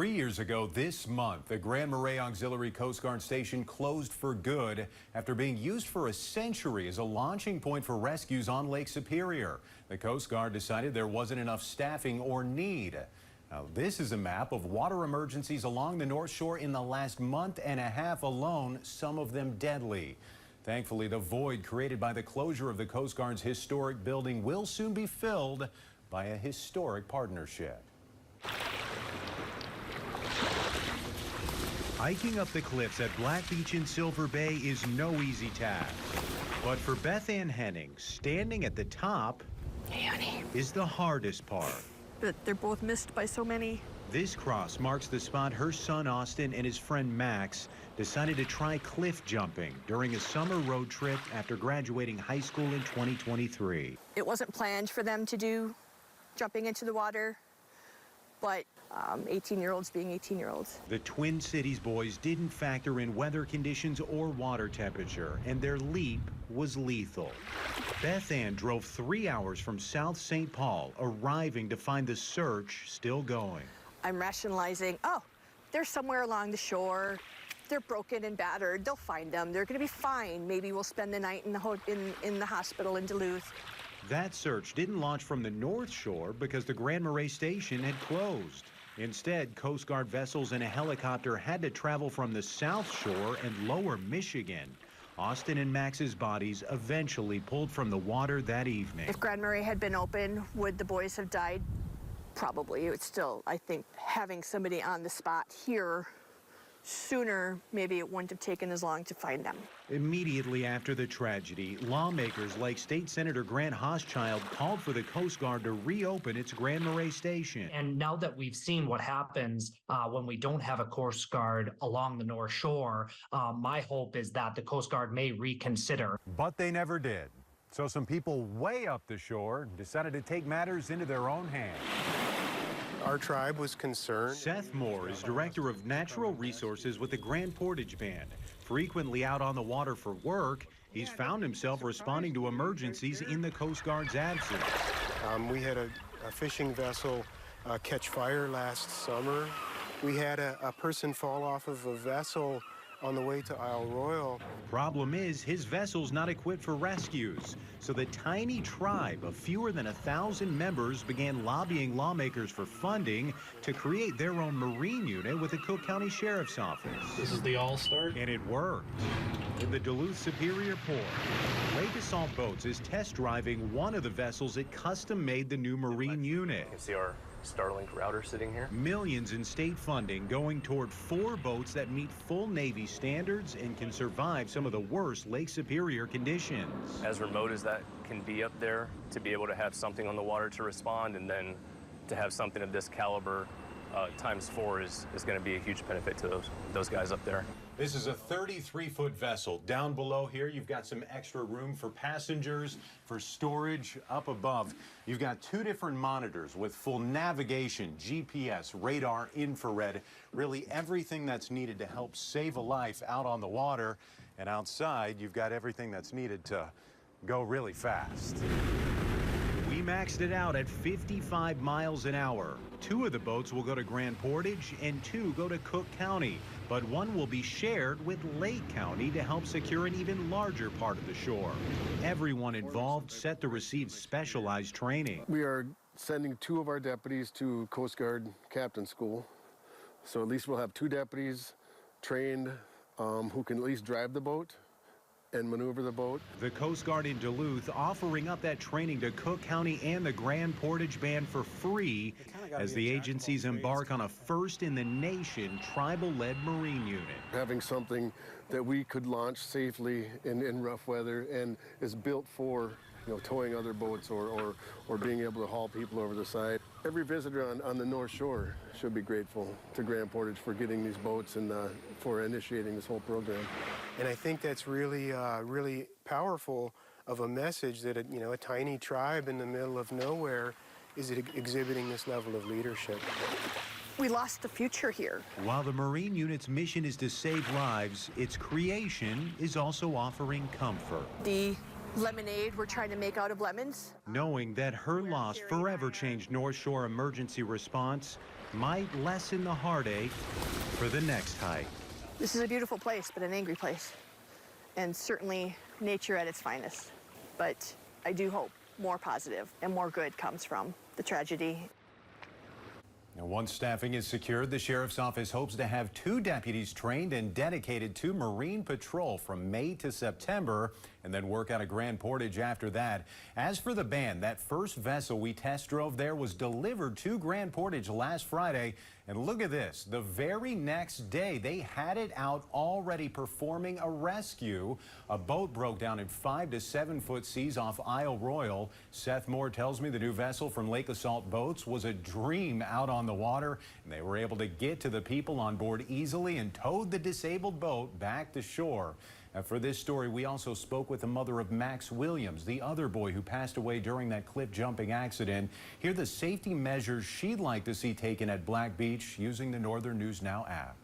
3 years ago this month, the Grand Marais Auxiliary Coast Guard Station closed for good after being used for a century as a launching point for rescues on Lake Superior. The Coast Guard decided there wasn't enough staffing or need. Now, this is a map of water emergencies along the North Shore in the last month and a half alone, some of them deadly. Thankfully, the void created by the closure of the Coast Guard's historic building will soon be filled by a historic partnership. Hiking up the cliffs at Black Beach in Silver Bay is no easy task. But for Beth Ann Henning, standing at the top is the hardest part. But they're both missed by so many. This cross marks the spot her son Austin and his friend Max decided to try cliff jumping during a summer road trip after graduating high school in 2023. It wasn't planned for them to do jumping into the water, but 18-year-olds being 18-year-olds. The Twin Cities boys didn't factor in weather conditions or water temperature, and their leap was lethal. Beth Ann drove 3 hours from South St. Paul, arriving to find the search still going. I'm rationalizing, oh, they're somewhere along the shore. They're broken and battered. They'll find them. They're going to be fine. Maybe we'll spend the night in the hospital in Duluth. That search didn't launch from the North Shore because the Grand Marais station had closed. Instead, Coast Guard vessels and a helicopter had to travel from the South Shore and lower Michigan. Austin and Max's bodies eventually pulled from the water that evening. If Grand Marais had been open, would the boys have died? Probably. It would still, I think, having somebody on the spot here sooner, maybe it wouldn't have taken as long to find them. Immediately after the tragedy, lawmakers like State Senator Grant Hochschild called for the Coast Guard to reopen its Grand Marais station. And now that we've seen what happens when we don't have a Coast Guard along the North Shore, my hope is that the Coast Guard may reconsider. But they never did. So some people way up the shore decided to take matters into their own hands. Our tribe was concerned. Seth Moore is Director of Natural Resources with the Grand Portage Band. Frequently out on the water for work, he's found himself responding to emergencies in the Coast Guard's absence. We had a fishing vessel catch fire last summer. We had a person fall off of a vessel on the way to Isle Royal. Problem is, his vessel's not equipped for rescues. So the tiny tribe of fewer than 1,000 members began lobbying lawmakers for funding to create their own marine unit with the Cook County Sheriff's Office. This is the All-Star. And it worked. In the Duluth Superior Port, Lake Assault Boats is test driving one of the vessels it custom made the new marine unit. You can see our Starlink router sitting here. Millions in state funding going toward 4 boats that meet full Navy standards and can survive some of the worst Lake Superior conditions. As remote as that can be up there, to be able to have something on the water to respond, and then to have something of this caliber ×4 is going to be a huge benefit to those guys up there. This is a 33-foot vessel. Down below here, you've got some extra room for passengers, for storage. Up above, you've got 2 different monitors with full navigation, GPS, radar, infrared, really everything that's needed to help save a life out on the water. And outside, you've got everything that's needed to go really fast. We maxed it out at 55 miles an hour. 2 of the boats will go to Grand Portage and 2 go to Cook County, but one will be shared with Lake County to help secure an even larger part of the shore. Everyone involved set to receive specialized training. We are sending 2 of our deputies to Coast Guard Captain School, so at least we'll have 2 deputies trained who can at least drive the boat and maneuver the boat. The Coast Guard in Duluth offering up that training to Cook County and the Grand Portage Band for free as the agencies embark on a first-in-the-nation tribal-led marine unit. Having something that we could launch safely in rough weather and is built for towing other boats or being able to haul people over the side. Every visitor on the North Shore should be grateful to Grand Portage for getting these boats and for initiating this whole program. And I think that's really, really powerful of a message that a tiny tribe in the middle of nowhere is exhibiting this level of leadership. We lost the future here. While the Marine Unit's mission is to save lives, its creation is also offering comfort. The lemonade we're trying to make out of lemons. Knowing that her loss forever changed North Shore emergency response might lessen the heartache for the next hike. This is a beautiful place, but an angry place, and certainly nature at its finest. But I do hope more positive and more good comes from the tragedy. Now, once staffing is secured, the sheriff's office hopes to have 2 deputies trained and dedicated to Marine Patrol from May to September, and then work out of Grand Portage after that. As for the band, that first vessel we test drove there was delivered to Grand Portage last Friday. And look at this. The very next day, they had it out already performing a rescue. A boat broke down in 5 to 7 foot seas off Isle Royal. Seth Moore tells me the new vessel from Lake Assault Boats was a dream out on the water, and they were able to get to the people on board easily and towed the disabled boat back to shore. And for this story, we also spoke with the mother of Max Williams, the other boy who passed away during that cliff jumping accident. Hear the safety measures she'd like to see taken at Black Beach using the Northern News Now app.